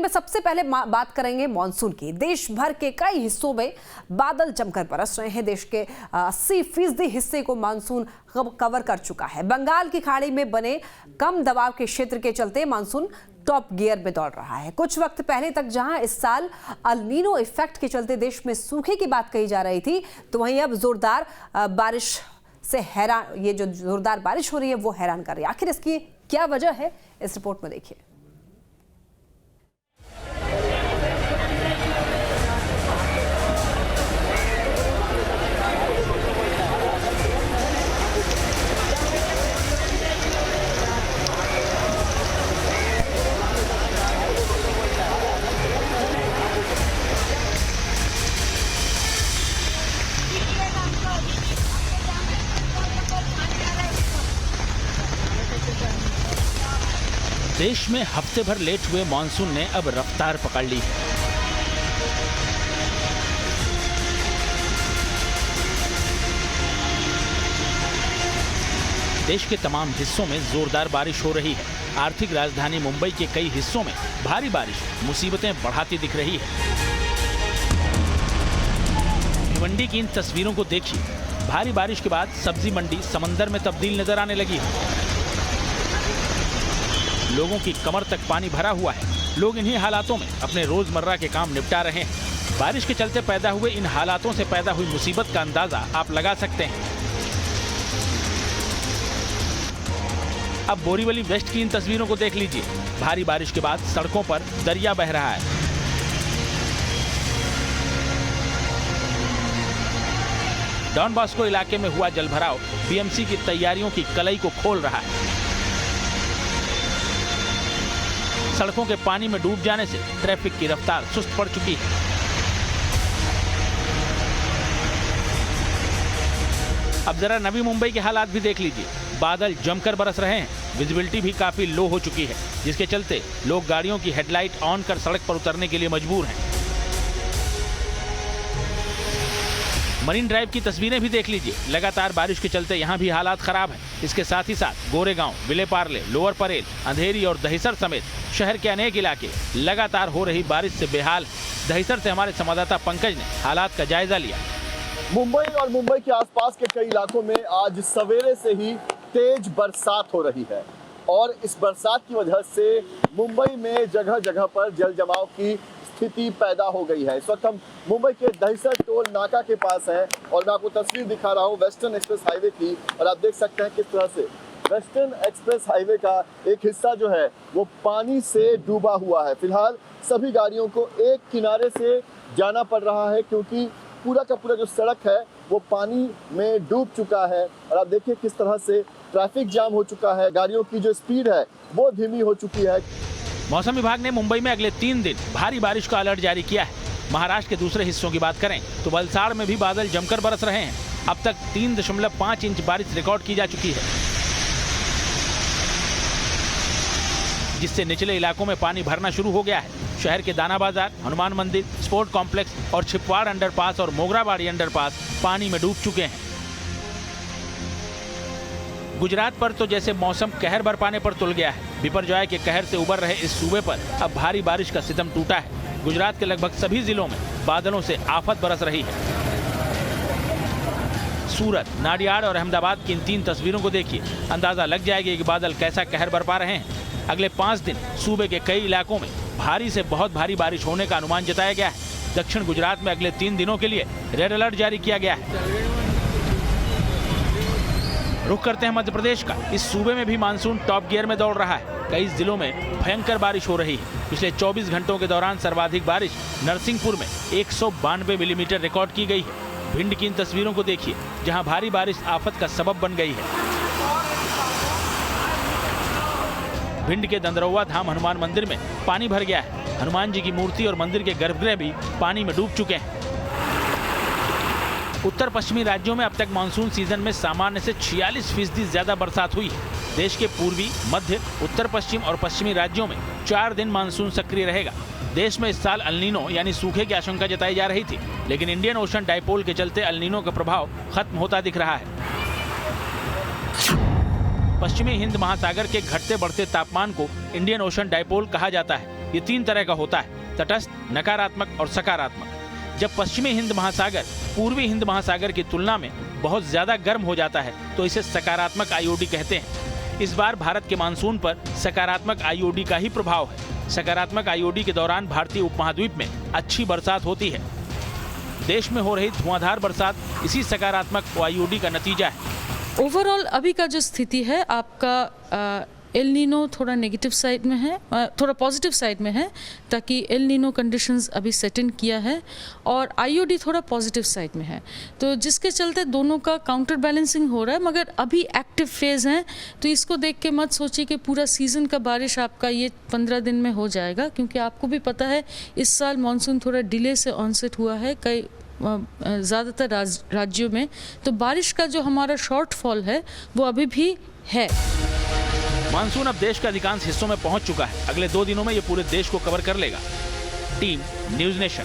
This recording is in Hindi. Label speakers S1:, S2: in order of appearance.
S1: में सबसे पहले बात करेंगे मानसून की। देश भर के कई हिस्सों में बादल जमकर बरस रहे हैं। देश के 80% हिस्से को मानसून कवर कर चुका है। बंगाल की खाड़ी में बने कम दबाव के क्षेत्र के चलते मानसून टॉप गियर में दौड़ रहा है। कुछ वक्त पहले तक जहां इस साल अल नीनो इफेक्ट के चलते देश में सूखे की बात कही जा रही थी, तो वहीं अब जोरदार बारिश से ये जो जोरदार बारिश हो रही है वो हैरान कर रही है। आखिर इसकी क्या वजह है, इस रिपोर्ट में देखिए।
S2: देश में हफ्ते भर लेट हुए मानसून ने अब रफ्तार पकड़ ली है। देश के तमाम हिस्सों में जोरदार बारिश हो रही है। आर्थिक राजधानी मुंबई के कई हिस्सों में भारी बारिश मुसीबतें बढ़ाती दिख रही है। भिवंडी की इन तस्वीरों को देखिए। भारी बारिश के बाद सब्जी मंडी समंदर में तब्दील नजर आने लगी है। लोगों की कमर तक पानी भरा हुआ है। लोग इन्हीं हालातों में अपने रोजमर्रा के काम निपटा रहे हैं। बारिश के चलते पैदा हुए इन हालातों से पैदा हुई मुसीबत का अंदाजा आप लगा सकते हैं। अब बोरीवली वेस्ट की इन तस्वीरों को देख लीजिए। भारी बारिश के बाद सड़कों पर दरिया बह रहा है। डॉन बॉस्को इलाके में हुआ जलभराव बीएमसी की तैयारियों की कलई को खोल रहा है। सड़कों के पानी में डूब जाने से ट्रैफिक की रफ्तार सुस्त पड़ चुकी है। अब जरा नवी मुंबई के हालात भी देख लीजिए। बादल जमकर बरस रहे हैं। विजिबिलिटी भी काफी लो हो चुकी है, जिसके चलते लोग गाड़ियों की हेडलाइट ऑन कर सड़क पर उतरने के लिए मजबूर हैं। मरीन ड्राइव की तस्वीरें भी देख लीजिए। लगातार बारिश के चलते यहाँ भी हालात खराब हैं। इसके साथ ही साथ गोरेगांव, विलेपार्ले, लोअर परेल, अंधेरी और दहिसर समेत शहर के अनेक इलाके लगातार हो रही बारिश से बेहाल हैं। दहिसर से हमारे संवाददाता पंकज ने हालात का जायजा लिया।
S3: मुंबई और मुंबई के आसपास के कई इलाकों में आज सवेरे से ही तेज बरसात हो रही है और इस बरसात की वजह से मुंबई में जगह जगह पर जल जमाव की स्थिति पैदा हो गई है। इस वक्त हम मुंबई के दहिसर टोल नाका के पास हैं और मैं आपको तस्वीर दिखा रहा हूँ वेस्टर्न एक्सप्रेस हाईवे की, और आप देख सकते हैं किस तरह से वेस्टर्न एक्सप्रेस हाईवे का एक हिस्सा जो है वो पानी से डूबा हुआ है। फिलहाल सभी गाड़ियों को एक किनारे से जाना पड़ रहा है क्योंकि पूरा का पूरा जो सड़क है वो पानी में डूब चुका है। और आप देखिए किस तरह से ट्रैफिक जाम हो चुका है। गाड़ियों की जो स्पीड है वो धीमी हो चुकी है।
S2: मौसम विभाग ने मुंबई में अगले 3 दिन भारी बारिश का अलर्ट जारी किया है। महाराष्ट्र के दूसरे हिस्सों की बात करें तो वलसाड़ में भी बादल जमकर बरस रहे हैं। अब तक 3.5 इंच बारिश रिकॉर्ड की जा चुकी है, जिससे निचले इलाकों में पानी भरना शुरू हो गया है। शहर के दाना बाजार, हनुमान मंदिर, स्पोर्ट कॉम्प्लेक्स और छिपवाड़ अंडरपास और मोगराबाड़ी अंडरपास पानी में डूब चुके हैं। गुजरात पर तो जैसे मौसम कहर बरपाने पर तुल गया है। बिपरजॉय के कहर से उबर रहे इस सूबे पर अब भारी बारिश का सितम टूटा है। गुजरात के लगभग सभी जिलों में बादलों से आफत बरस रही है। सूरत, नाडियाड और अहमदाबाद की इन 3 तस्वीरों को देखिए। अंदाजा लग जाएगा कि बादल कैसा कहर बरपा रहे हैं। अगले 5 दिन सूबे के कई इलाकों में भारी से बहुत भारी बारिश होने का अनुमान जताया गया है। दक्षिण गुजरात में अगले 3 दिनों के लिए रेड अलर्ट जारी किया गया है। रुख करते हैं मध्य प्रदेश का। इस सूबे में भी मानसून टॉप गियर में दौड़ रहा है। कई जिलों में भयंकर बारिश हो रही है। पिछले 24 घंटों के दौरान सर्वाधिक बारिश नरसिंहपुर में 192 मिलीमीटर रिकॉर्ड की गई है। भिंड की इन तस्वीरों को देखिए, जहां भारी बारिश आफत का सबब बन गई है। भिंड के दंदरौवा धाम हनुमान मंदिर में पानी भर गया है। हनुमान जी की मूर्ति और मंदिर के गर्भगृह भी पानी में डूब चुके हैं। उत्तर पश्चिमी राज्यों में अब तक मानसून सीजन में सामान्य से 46% ज्यादा बरसात हुई है। देश के पूर्वी, मध्य, उत्तर पश्चिम और पश्चिमी राज्यों में 4 दिन मानसून सक्रिय रहेगा। देश में इस साल अल नीनो यानी सूखे की आशंका जताई जा रही थी, लेकिन इंडियन ओशन डाइपोल के चलते अल नीनो का प्रभाव खत्म होता दिख रहा है। पश्चिमी हिंद महासागर के घटते बढ़ते तापमान को इंडियन ओशन डाइपोल कहा जाता है। ये 3 तरह का होता है: तटस्थ, नकारात्मक और सकारात्मक। जब पश्चिमी हिंद महासागर पूर्वी हिंद महासागर की तुलना में बहुत ज्यादा गर्म हो जाता है तो इसे सकारात्मक आईओडी कहते हैं। इस बार भारत के मानसून पर सकारात्मक आईओडी का ही प्रभाव है। सकारात्मक आईओडी के दौरान भारतीय उपमहाद्वीप में अच्छी बरसात होती है। देश में हो रही धुआंधार बरसात इसी सकारात्मक आईओडी का नतीजा है।
S4: ओवरऑल अभी का जो स्थिति है आपका एल नीनो थोड़ा नेगेटिव साइड में है, थोड़ा पॉजिटिव साइड में है, ताकि एल नीनो कंडीशंस अभी सेट इन किया है और आईओडी थोड़ा पॉजिटिव साइड में है, तो जिसके चलते दोनों का काउंटर बैलेंसिंग हो रहा है। मगर अभी एक्टिव फेज़ हैं, तो इसको देख के मत सोचिए कि पूरा सीज़न का बारिश आपका ये 15 दिन में हो जाएगा, क्योंकि आपको भी पता है इस साल मानसून थोड़ा डिले से ऑनसेट हुआ है कई ज़्यादातर राज्यों में, तो बारिश का जो हमारा शॉर्टफॉल है वो अभी भी है।
S2: मानसून अब देश के अधिकांश हिस्सों में पहुंच चुका है। अगले 2 दिनों में ये पूरे देश को कवर कर लेगा। Team news nation.